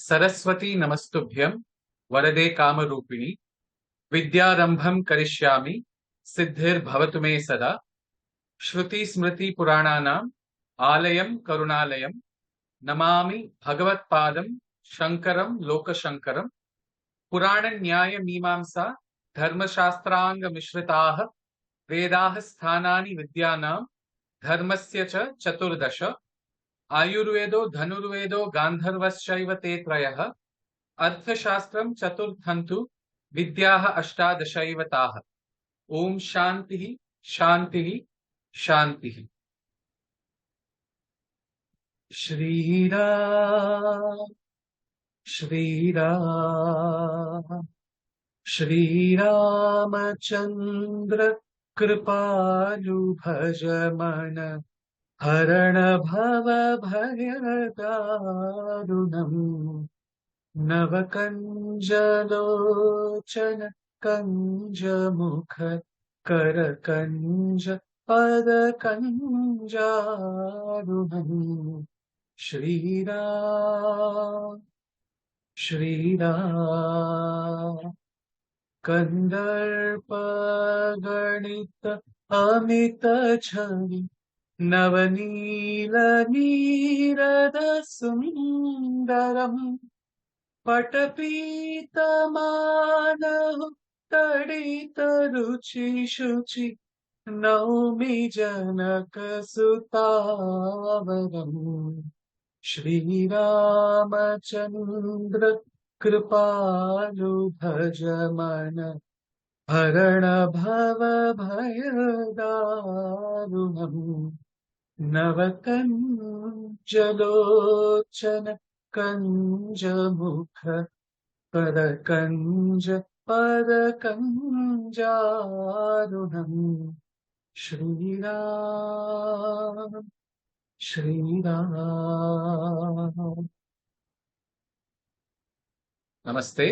सरस्वती नमस्तुभ्यं वरदे कामरूपिणी विद्यारंभं करिष्यामि सिद्धिर्भवतु मे सदा श्रुति स्मृति पुराणानाम् आलयं करुणालयं नमामि भगवत्पादं शंकरं लोकशंकरं पुराण न्याय मीमांसा धर्मशास्त्रांग मिश्रिताः वेदाः स्थानानि विद्यानां धर्मस्य च चतुर्दश आयुर्वेदो धनुर्वेदो गान्धर्वश्चैव ते त्रयः अर्थशास्त्रं चतुर्थन्तु विद्याः अष्टादशैव ताः। ओम शांति शांति शांति। श्रीराम श्रीराम श्रीरामचंद्र कृपालु भज मन हरण भव भय दारुणम् नवकंजलोचन कंज मुख कर कंज पद कंजारुणम् श्रीराम श्रीराम कंदर्प गणित अमित छवि नवनील नीरद सुंदरम पटपीतमानः तडित रुचि शुचि नौमि जनक सुतावरम् श्रीरामचंद्र कृपालु भज मन हरण भव भय दारुणम् नवकंजलोचन कंज मुख कर कंज पद कंजारुणम् Shriram Shriram. Namaste.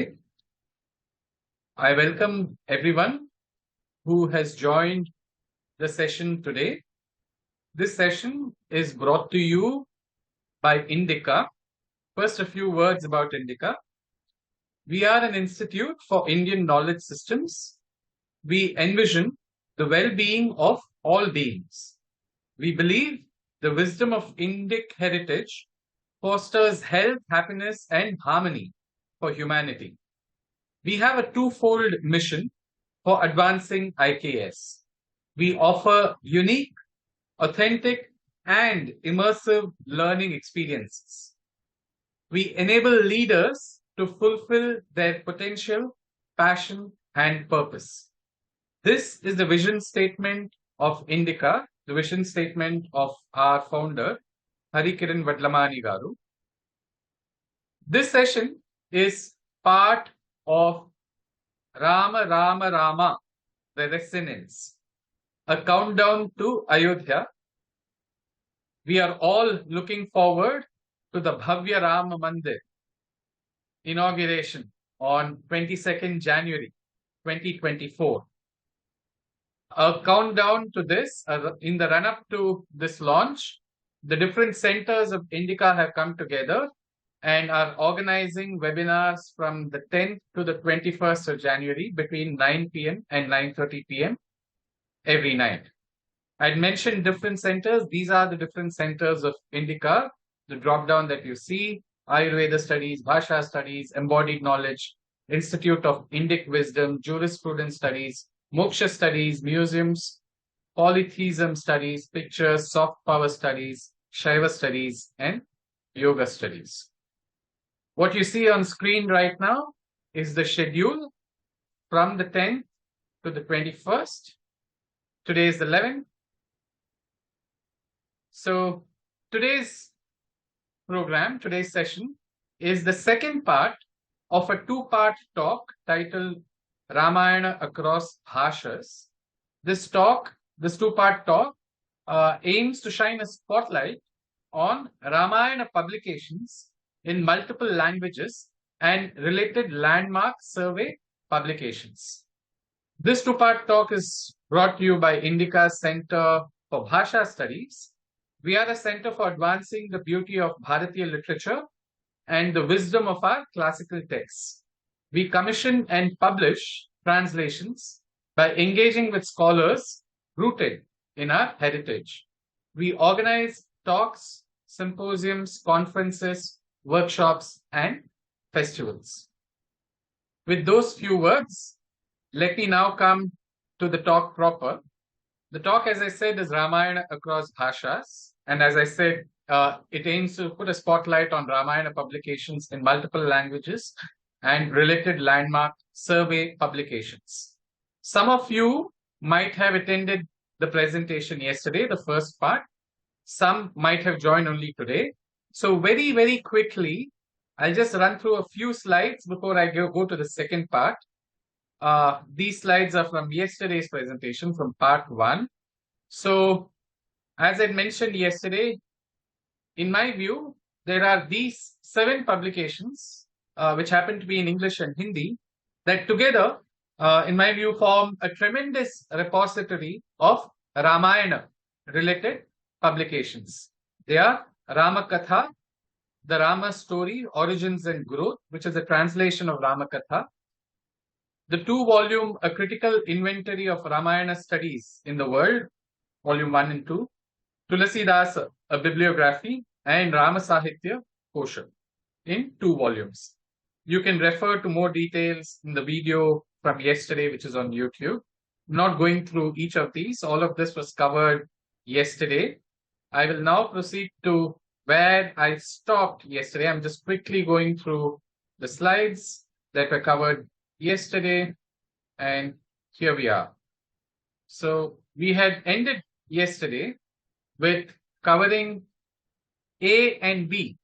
I welcome everyone who has joined the session today. This session is brought to you by INDICA. First, a few words about INDICA. We are an institute for Indian knowledge systems. We envision the well-being of all beings. We believe the wisdom of Indic heritage fosters health, happiness, and harmony for humanity. We have a twofold mission for advancing IKS. We offer unique, authentic, and immersive learning experiences. We enable leaders to fulfill their potential, passion, and purpose. This is the vision statement of INDICA, the vision statement of our founder, Harikiran Vadlamani Garu. This session is part of Rama Rama Rama, the resonance, a countdown to Ayodhya. We are all looking forward to the Bhavya Rama Mandir inauguration on 22nd January 2024. A countdown to this, in the run-up to this launch, the different centers of INDICA have come together and are organizing webinars from the 10th to the 21st of January between 9 p.m. and 9:30 p.m. every night. I'd mentioned different centers. These are the different centers of INDICA. The drop-down that you see: Ayurveda Studies, Bhasha Studies, Embodied Knowledge, Institute of Indic Wisdom, Jurisprudence Studies, Moksha Studies, Museums, Polytheism Studies, Pictures, Soft Power Studies, Shaiva Studies, and Yoga Studies. What you see on screen right now is the schedule from the 10th to the 21st. Today is the 11th. So today's program, today's session, is the second part of a two-part talk titled Rāmāyaṇa across Bhasha-s. This two-part talk, aims to shine a spotlight on Rāmāyaṇa publications in multiple languages and related landmark survey publications. This two-part talk is brought to you by INDICA's Center for Bhasha Studies. We are a center for advancing the beauty of Bharatiya literature and the wisdom of our classical texts. We commission and publish translations by engaging with scholars rooted in our heritage. We organize talks, symposiums, conferences, workshops, and festivals. With those few words, let me now come to the talk proper. The talk, as I said, is Rāmāyaṇa across Bhashas. And as I said, it aims to put a spotlight on Rāmāyaṇa publications in multiple languages and related landmark survey publications. Some of you might have attended the presentation yesterday, the first part. Some might have joined only today. So very, very quickly, I'll just run through a few slides before I go to the second part. These slides are from yesterday's presentation, from part 1. So, as I mentioned yesterday, in my view, there are these 7 publications, which happen to be in English and Hindi, that together, in my view, form a tremendous repository of Rāmāyaṇa related publications. They are Ramakatha, the Rama Story, Origins and Growth, which is a translation of Ramakatha. The 2-volume A Critical Inventory of Ramayana Studies in the World, Volume 1 and 2. Tulasidas, a Bibliography, and Rama Sahitya Kosha in 2 volumes. You can refer to more details in the video from yesterday, which is on YouTube. I'm not going through each of these. All of this was covered yesterday. I will now proceed to where I stopped yesterday. I'm just quickly going through the slides that were covered yesterday, and here we are. So we had ended yesterday with covering A and B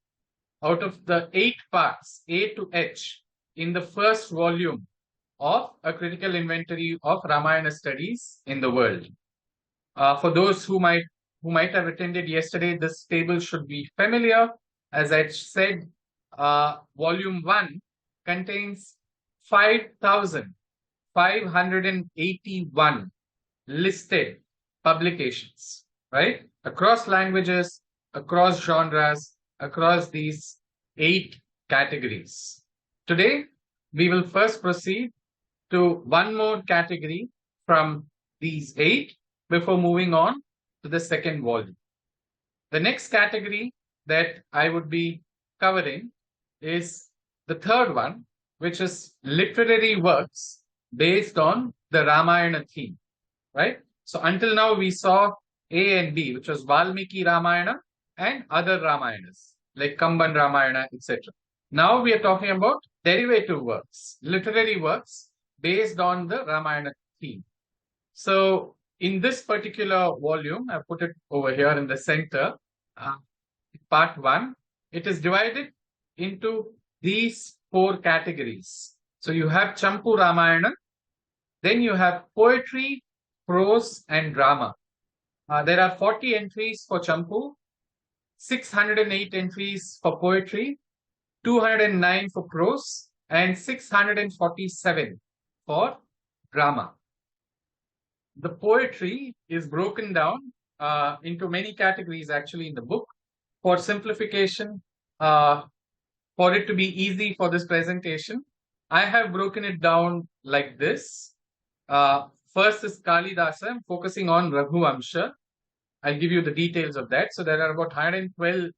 out of the 8 parts, A to H, in the first volume of A Critical Inventory of Ramayana Studies in the World. For those who might have attended yesterday, this table should be familiar. As I said, Volume 1 contains 5,581 listed publications, right? Across languages, across genres, across these 8 categories. Today, we will first proceed to one more category from these 8 before moving on to the second volume. The next category that I would be covering is the third one, which is literary works based on the Ramayana theme, right? So until now, we saw A and B, which was Valmiki Ramayana and other Ramayanas, like Kamban Ramayana, etc. Now we are talking about derivative works, literary works based on the Ramayana theme. So in this particular volume, I put it over here in the center, part 1, it is divided into these 4 categories. So you have Champu Ramayana, then you have poetry, prose, and drama. There are 40 entries for Champu, 608 entries for poetry, 209 for prose, and 647 for drama. The poetry is broken down into many categories actually in the book. For simplification, for it to be easy for this presentation, I have broken it down like this. First is Kalidasa. I'm focusing on Raghuvamsha. I'll give you the details of that. So there are about 112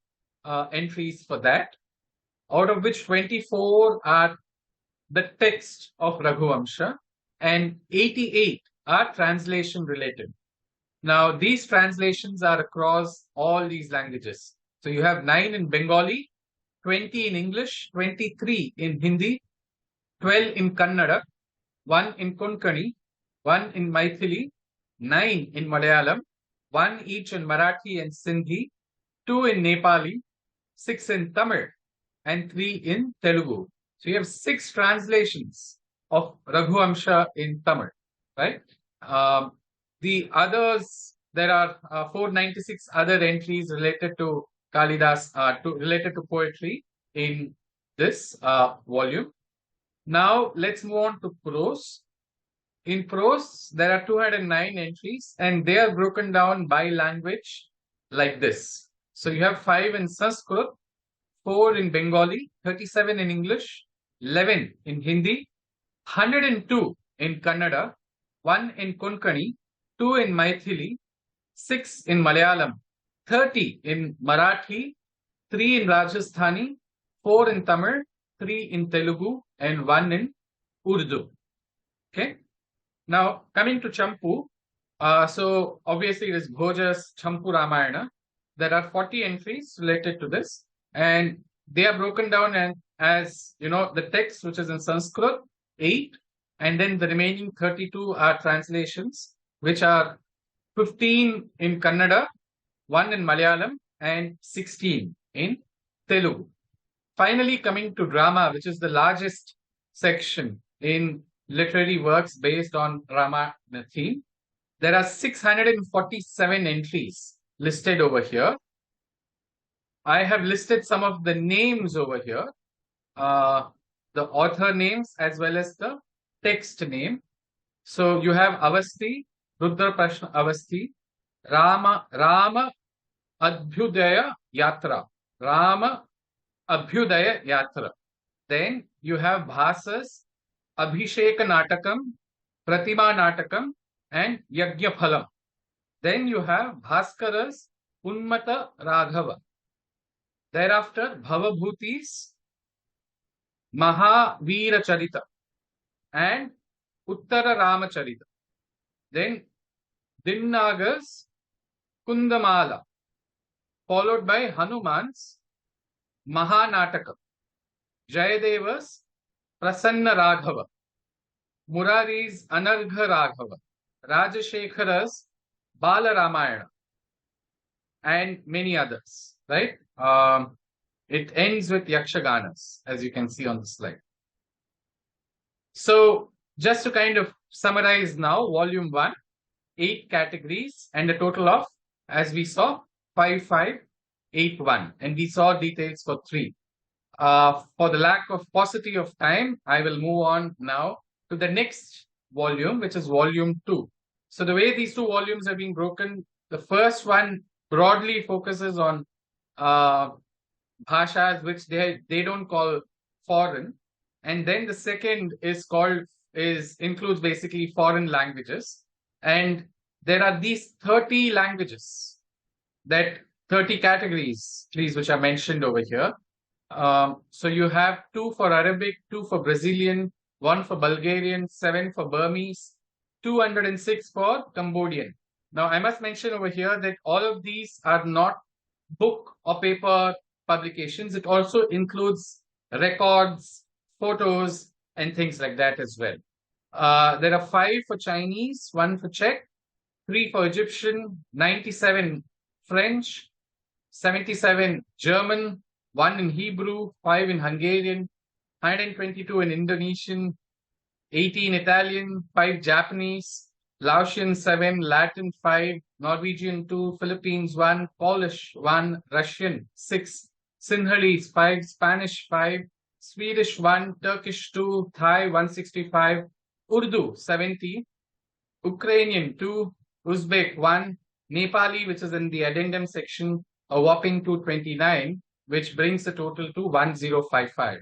entries for that, out of which 24 are the text of Raghuvamsha and 88 are translation related. Now, these translations are across all these languages. So you have 9 in Bengali, 20 in English, 23 in Hindi, 12 in Kannada, 1 in Konkani, 1 in Maithili, 9 in Malayalam, 1 each in Marathi and Sindhi, 2 in Nepali, 6 in Tamil, and 3 in Telugu. So you have 6 translations of Raghuvamsha in Tamil, right? The others, there are 496 other entries related to Kalidas, related to poetry in this volume. Now let's move on to prose. In prose, there are 209 entries and they are broken down by language like this. So you have 5 in Sanskrit, 4 in Bengali, 37 in English, 11 in Hindi, 102 in Kannada, 1 in Konkani, 2 in Maithili, 6 in Malayalam, 30 in Marathi, 3 in Rajasthani, 4 in Tamil, 3 in Telugu, and 1 in Urdu. Okay. Now, coming to Champu, so obviously it is Bhasha-s Champu Rāmāyaṇa. There are 40 entries related to this, and they are broken down as the text, which is in Sanskrit, 8, and then the remaining 32 are translations, which are 15 in Kannada, 1 in Malayalam, and 16 in Telugu. Finally, coming to drama, which is the largest section in literary works based on Rāmāyaṇa theme, there are 647 entries listed over here. I have listed some of the names over here, the author names as well as the text name. So you have Avasti, Rudra Prashna Avasti, Rama Abhyudaya Yatra, Rama Abhyudaya Yatra. Then you have Bhasha-s Abhisheka Natakam, Pratima Natakam, and Yajna Phalam. Then you have Bhaskara's Unmata Raghava. Thereafter, Bhavabhutis, Mahavira Charita, and Uttara Ramacharita. Then Dinnaga's Kundamala, followed by Hanuman's Mahanataka, Jayadeva's Prasanna Raghava, Murari's Anargha Raghava, Rajashekara's Bala Rāmāyaṇa, and many others, right? It ends with Yakshaganas, as you can see on the slide. So, just to kind of summarize now, Volume 1, 8 categories, and a total of, as we saw, 5581. And we saw details for 3. For the lack of paucity of time, I will move on now to the next volume, which is Volume 2. So the way these 2 volumes have been broken, the first one broadly focuses on bhashas which they don't call foreign, and then the second includes basically foreign languages, and there are these 30 languages, that 30 categories, please, which are mentioned over here. So you have 2 for Arabic, 2 for Brazilian, 1 for Bulgarian, 7 for Burmese, 206 for Cambodian. Now, I must mention over here that all of these are not book or paper publications. It also includes records, photos, and things like that as well. There are 5 for Chinese, 1 for Czech, 3 for Egyptian, 97 French, 77 German, 1 in Hebrew, 5 in Hungarian, 122 in Indonesian, 18 Italian, 5 Japanese, Laotian 7, Latin 5, Norwegian 2, Philippines 1, Polish 1, Russian 6, Sinhalese 5, Spanish 5, Swedish 1, Turkish 2, Thai 165, Urdu 70, Ukrainian 2, Uzbek 1, Nepali, which is in the addendum section, a whopping 229, which brings the total to 1055.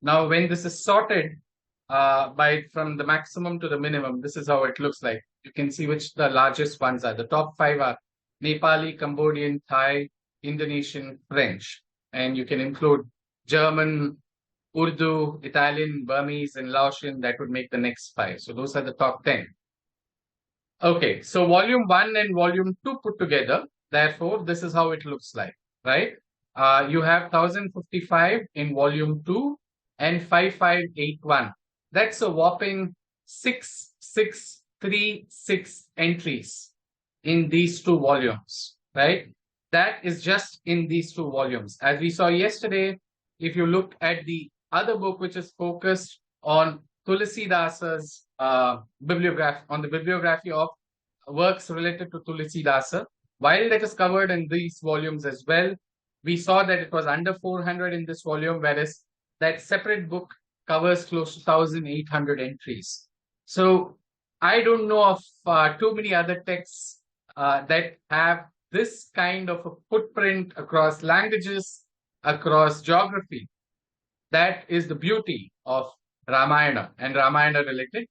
Now, when this is sorted from the maximum to the minimum, this is how it looks like. You can see which the largest ones are. The top 5 are Nepali, Cambodian, Thai, Indonesian, French. And you can include German, Urdu, Italian, Burmese, and Laotian. That would make the next 5. So those are the top 10. Okay, so Volume 1 and Volume 2 put together. Therefore, this is how it looks like, right? You have 1055 in Volume 2 and 5581. That's a whopping 6636 entries in these 2 volumes, right? That is just in these 2 volumes. As we saw yesterday, if you look at the other book, which is focused on Tulsidasa's bibliography of works related to Tulsidasa, while that is covered in these volumes as well, we saw that it was under 400 in this volume, whereas that separate book covers close to 1,800 entries. So I don't know of too many other texts that have this kind of a footprint across languages, across geography. That is the beauty of Ramayana and Ramayana related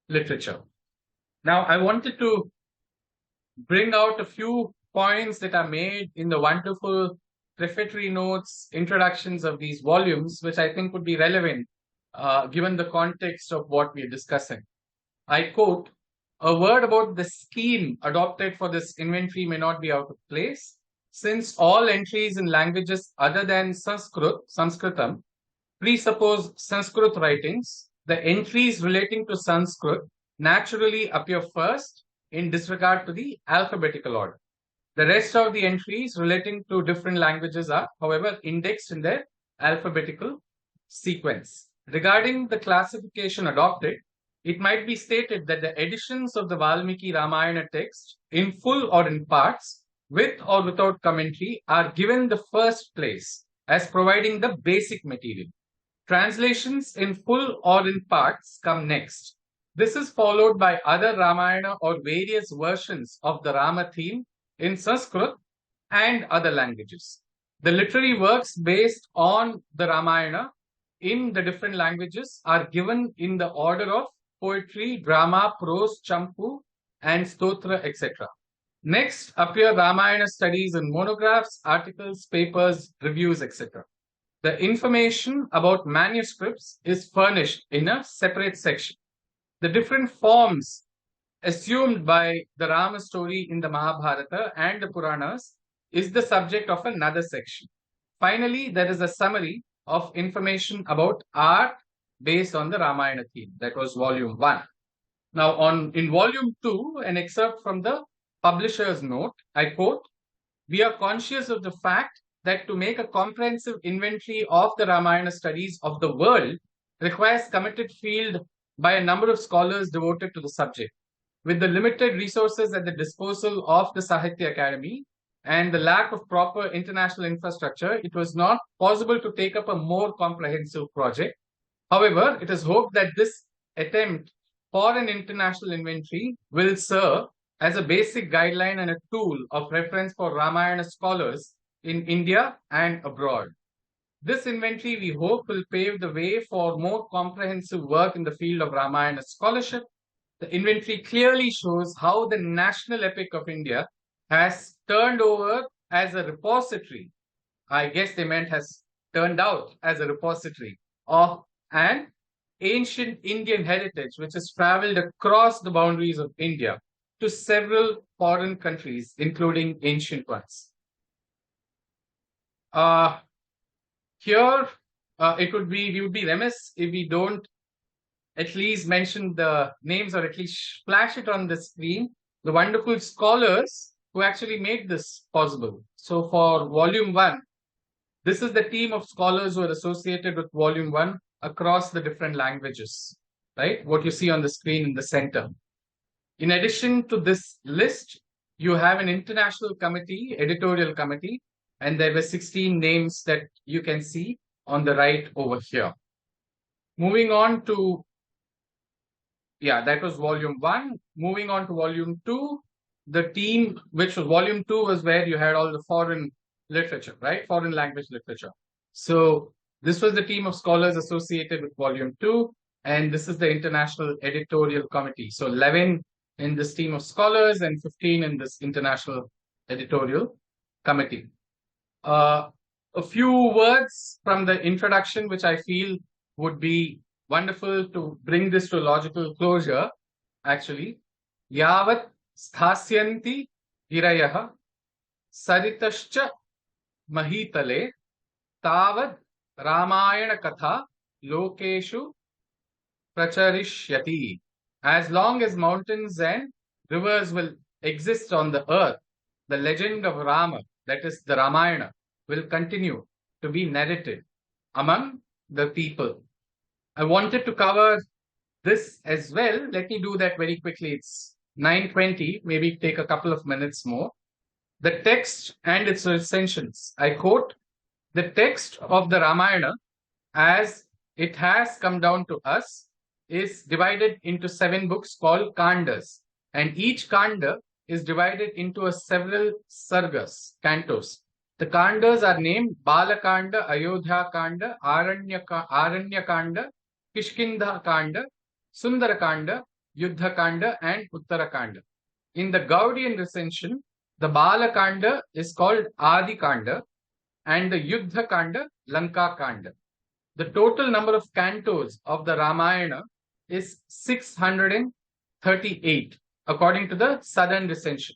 literature. Now, I wanted to bring out a few points that are made in the wonderful prefatory notes, introductions of these volumes, which I think would be relevant given the context of what we are discussing. I quote, "A word about the scheme adopted for this inventory may not be out of place, since all entries in languages other than Sanskritam, presuppose Sanskrit writings. The entries relating to Sanskrit naturally appear first in disregard to the alphabetical order. The rest of the entries relating to different languages are, however, indexed in their alphabetical sequence. Regarding the classification adopted, it might be stated that the editions of the Valmiki Ramayana text, in full or in parts, with or without commentary, are given the first place as providing the basic material. Translations in full or in parts come next. This is followed by other Ramayana or various versions of the Rama theme in Sanskrit and other languages. The literary works based on the Ramayana in the different languages are given in the order of poetry, drama, prose, champu, and stotra, etc. Next appear Ramayana studies in monographs, articles, papers, reviews, etc. The information about manuscripts is furnished in a separate section. The different forms assumed by the Rama story in the Mahabharata and the Puranas is the subject of another section. Finally, there is a summary of information about art based on the Ramayana theme. That was volume 1. Now, in volume 2, an excerpt from the publisher's note, I quote, "We are conscious of the fact that to make a comprehensive inventory of the Ramayana studies of the world requires committed field by a number of scholars devoted to the subject. With the limited resources at the disposal of the Sahitya Academy and the lack of proper international infrastructure, it was not possible to take up a more comprehensive project. However, it is hoped that this attempt for an international inventory will serve as a basic guideline and a tool of reference for Ramayana scholars in India and abroad. This inventory, we hope, will pave the way for more comprehensive work in the field of Ramayana scholarship. The inventory clearly shows how the national epic of India has turned over as a repository. I guess they meant has turned out as a repository of an ancient Indian heritage, which has traveled across the boundaries of India to several foreign countries, including ancient ones." Here, we would be remiss if we don't at least mention the names or at least flash it on the screen, the wonderful scholars who actually made this possible. So for volume 1, this is the team of scholars who are associated with volume 1 across the different languages, right? What you see on the screen in the center. In addition to this list, you have an international committee, editorial committee, and there were 16 names that you can see on the right over here. Moving on to, that was volume 1. Moving on to volume 2, the team, which was volume 2 was where you had all the foreign literature, right? Foreign language literature. So this was the team of scholars associated with volume 2, and this is the international editorial committee. So 11 in this team of scholars and 15 in this international editorial committee. A few words from the introduction, which I feel would be wonderful to bring this to logical closure, actually. Yavat sthasyanti girayaha saritascha mahitale tavad Ramayana katha lokeshu pracharishyati. As long as mountains and rivers will exist on the earth, the legend of Rama, that is the Ramayana, will continue to be narrated among the people. I wanted to cover this as well. Let me do that very quickly. It's 9:20, maybe take a couple of minutes more. The text and its recensions. I quote, "The text of the Ramayana, as it has come down to us, is divided into 7 books called Kandas, and each Kanda is divided into several sargas, cantos. The Kandas are named Balakanda, Ayodhya Kanda, Aranya Kanda, Kishkinda Kanda, Sundara Kanda, Yuddha Kanda, and Uttara Kanda. In the Gaudian recension, the Balakanda is called Adi Kanda and the Yuddha Kanda, Lanka Kanda. The total number of cantos of the Ramayana is 638, according to the Southern recension.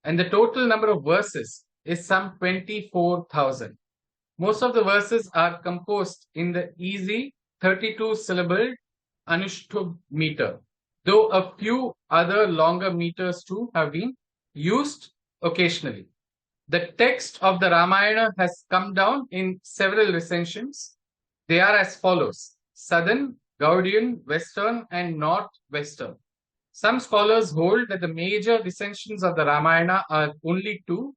And the total number of verses is some 24,000. Most of the verses are composed in the easy 32-syllable Anushtubh meter, though a few other longer meters too have been used occasionally. The text of the Ramayana has come down in several recensions. They are as follows: Southern, Gaudian, Western, and Northwestern. Some scholars hold that the major recensions of the Ramayana are only two,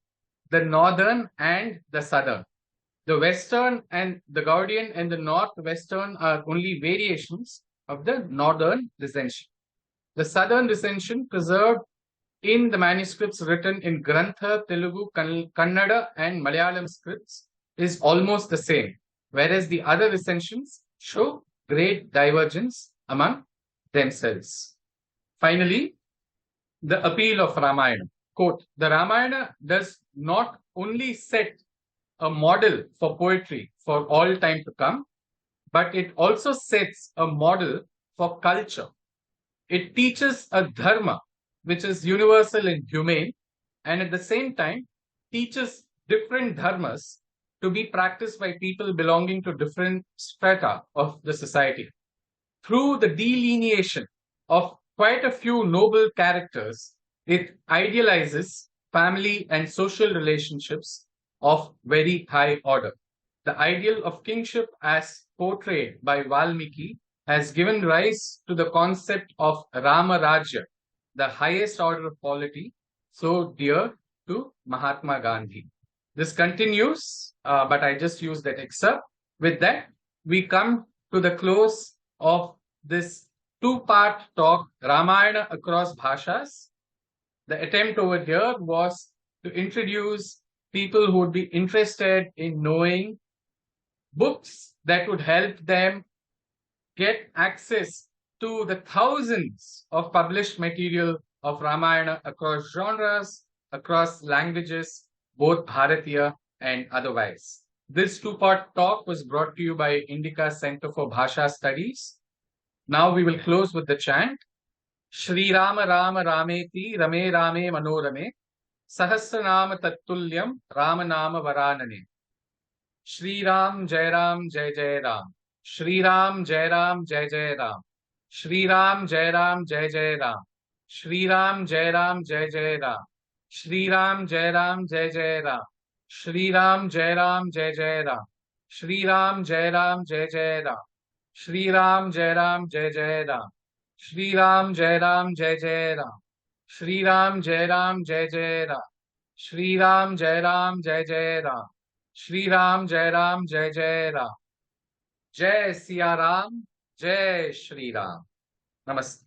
the Northern and the Southern. The Western and the Gaudian and the Northwestern are only variations of the Northern recension. The Southern recension, preserved in the manuscripts written in Grantha, Telugu, Kannada, and Malayalam scripts, is almost the same, whereas the other recensions show great divergence among themselves. Finally, the appeal of Ramayana. Quote, the Ramayana does not only set a model for poetry for all time to come, but it also sets a model for culture. It teaches a dharma which is universal and humane, and at the same time teaches different dharmas to be practiced by people belonging to different strata of the society. Through the delineation of quite a few noble characters, it idealizes family and social relationships of very high order. The ideal of kingship as portrayed by Valmiki has given rise to the concept of Rāmārajya, the highest order of polity, so dear to Mahatma Gandhi. This continues, but I just used that excerpt. With that, we come to the close of this two-part talk, Ramayana across Bhashas. The attempt over here was to introduce people who would be interested in knowing books that would help them get access to the thousands of published material of Ramayana across genres, across languages, both Bharatiya and otherwise. This two-part talk was brought to you by INDICA Center for Bhasha Studies. Now we will close with the chant. Shri Rama Rama Rameti Rame Rame Manorame Sahasranama Tattulyam Ramanama Varanane. Shri Ram Jai Ram Jai Jai Ram. Shri Ram Jai Ram Jai Jai Ram. Shri Ram Jai Ram Jai Jai Ram. Shri Ram Jai Ram Jai Jai Ram. Shri Ram Jai Ram Jai Jai Ram. Shri Ram Jai Ram Jai Jai Ram. Shri Ram Jai Ram Jai Jai Ram. Shri Ram Jai Ram Jai Jai Ram. Shri Ram Jai Ram Jai Jai Ram. Shri Ram Jai Ram Jai Jai Ram. Shri Ram Jai Ram Jai Jai Ram. Shri Ram Jai Ram Jai Jai Ram. Jai Siya Ram, Jai Shri Ram. Namaste.